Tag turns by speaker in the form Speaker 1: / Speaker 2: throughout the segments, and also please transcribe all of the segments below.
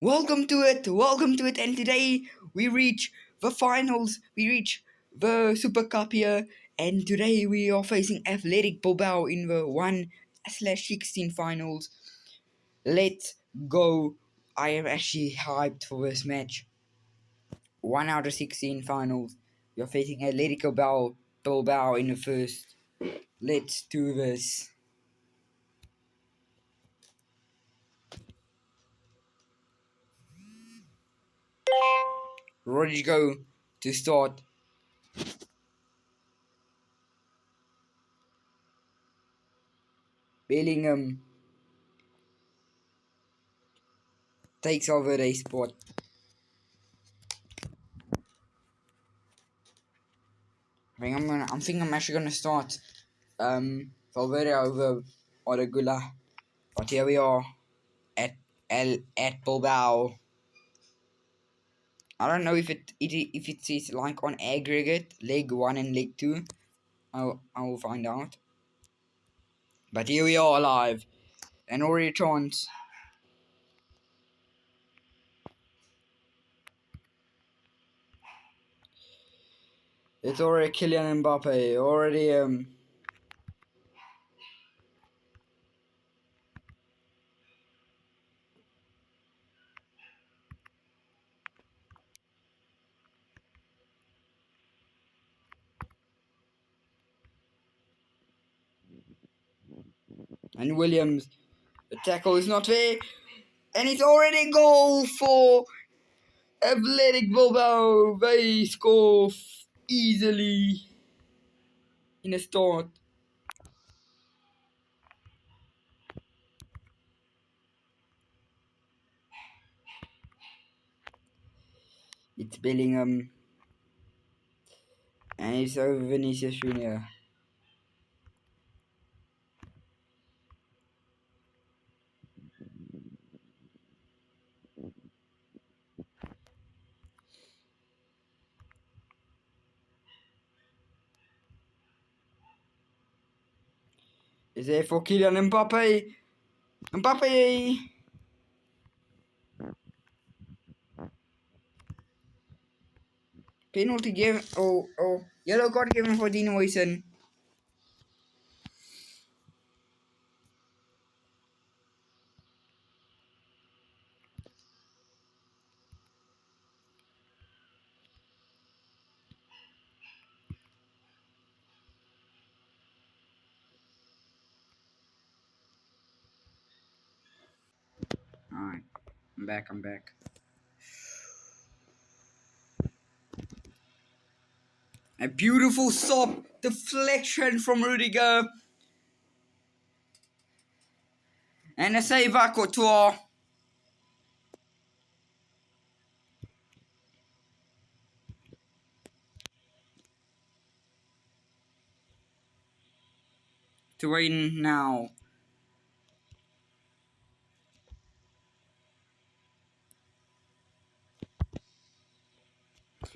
Speaker 1: welcome to it, and today we reach the finals, we reach the Super Cup here, and today we are facing Athletic Bilbao in the 1/16 finals. Let's go. I am actually hyped for this match. 1 out of 16 finals. We are facing Athletic Bilbao in the first. Let's do this. Rodrigo to start. Bellingham takes over a spot. I think I'm actually gonna start Valverde over Oregula. But here we are at Bilbao. I don't know if it is like on aggregate leg 1 and leg 2. I will find out. But here we are live. And already chance. It's already Kylian Mbappe. Already and Williams. The tackle is not there. And it's already goal for Athletic Bilbao. They score easily in a start. It's Bellingham. And it's over Vinicius Junior. Is there for Kylian Mbappe? Mbappe! Penalty given. Oh. Yellow card given for Dean Huyson. Alright. I'm back. A beautiful stop deflection from Rudiger. And a save by Courtois. To win now.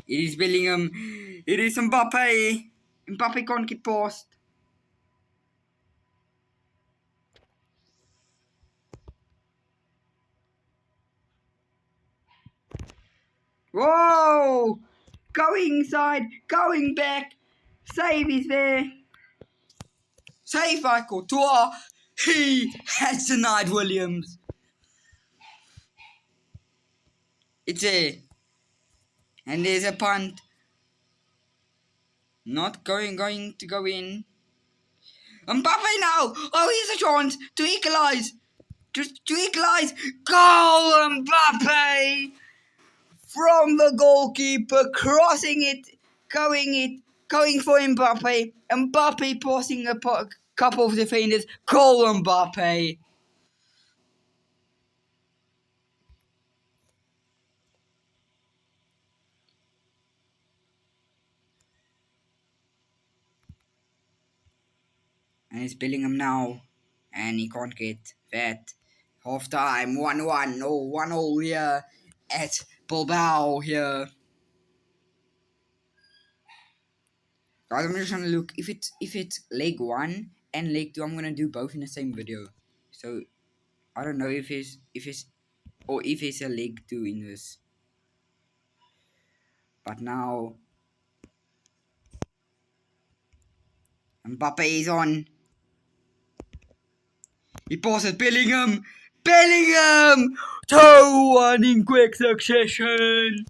Speaker 1: It is Bellingham. It is Mbappe. Mbappe can't get past. Whoa! Going inside, going back. Save is there. Save by Courtois. He has denied Williams. It's a. And there's a punt. Not going to go in. Mbappe now! Oh, here's a chance to equalise. Just to equalise. Goal, Mbappe! From the goalkeeper, crossing it, going for Mbappe. Mbappe passing a couple of defenders. Goal, Mbappe! And he's Bellingham now. And he can't get that. Half time, 1-1. Oh, 1-0 here at Bilbao here. Guys, I'm just trying to look. If it's leg 1 and leg 2, I'm gonna do both in the same video. So I don't know if it's or if it's a leg 2 in this. But now Mbappe is on. He passes Bellingham. Bellingham! 2-1 in quick succession.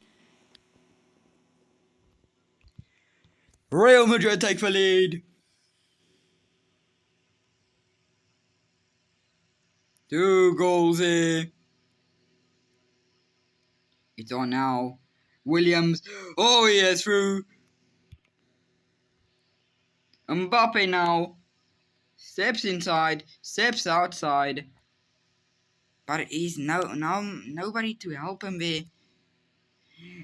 Speaker 1: Real Madrid take the lead. 2 goals here. It's on now. Williams. Oh, he is through. Mbappe now. Steps inside. Steps outside. But he's nobody to help him there.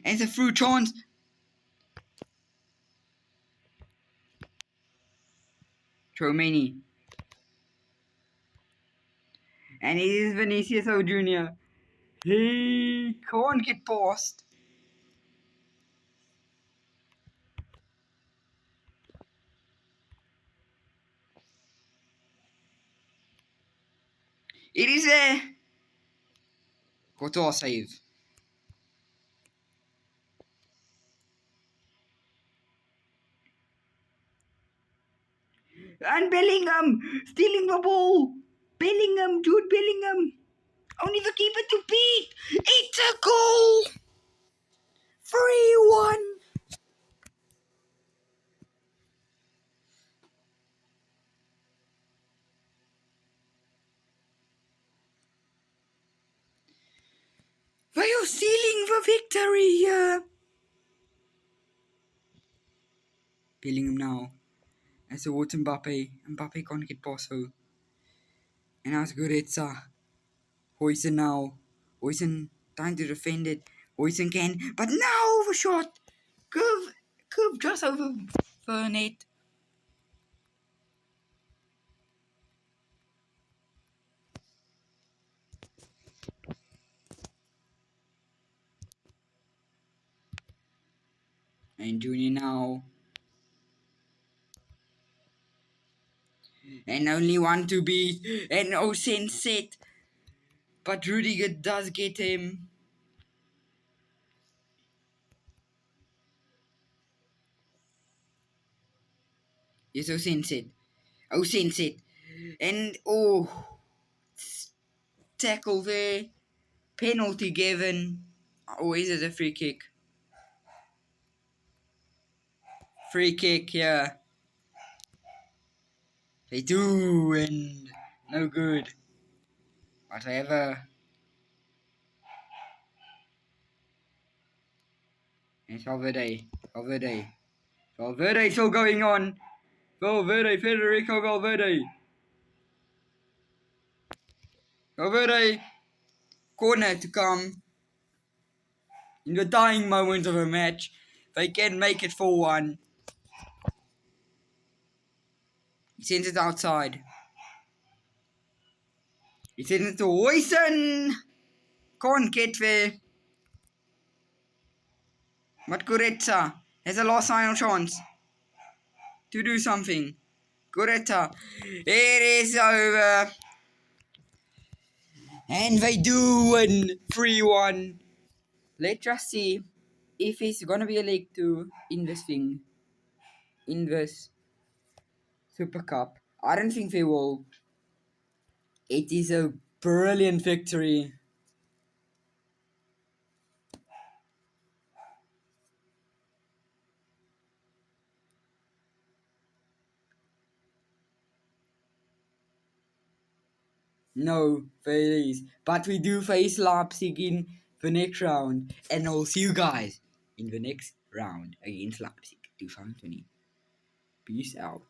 Speaker 1: And it's a through chance. Chouameni. And it is Vinicius Jr. He can't get past. It is a Courtois save. And Bellingham stealing the ball. Bellingham, Jude Bellingham. Only the keeper to beat. It's a goal. 3-1. They are sealing the victory here. Bellingham now. As towards Mbappe. Mbappe can't get past her. And now it's Goretzka. Huijsen now. Huijsen trying to defend it. Huijsen can. But now the shot. Curve just over the net. And Junior now. And only one to beat. And Osen set. But Rudiger does get him. Yes, Osen set. Osen set. And tackle there. Penalty given. Or is it a free kick? Free kick, yeah. They do, and no good. Whatever. And Valverde. Valverde still going on. Valverde, Federico Valverde. Valverde. Corner to come. In the dying moment of a match. They can make it 4-1. He sends it outside. He sends it to Huijsen. Can't get there. But Goretzka has a last final chance to do something. Goretzka. It is over. And they do win 3-1. Let's just see if it's gonna be a leg 2 in this thing. In this Super Cup. I don't think they will. It is a brilliant victory. No, there is. But we do face Leipzig in the next round. And I'll see you guys in the next round against Leipzig 2020. Peace out.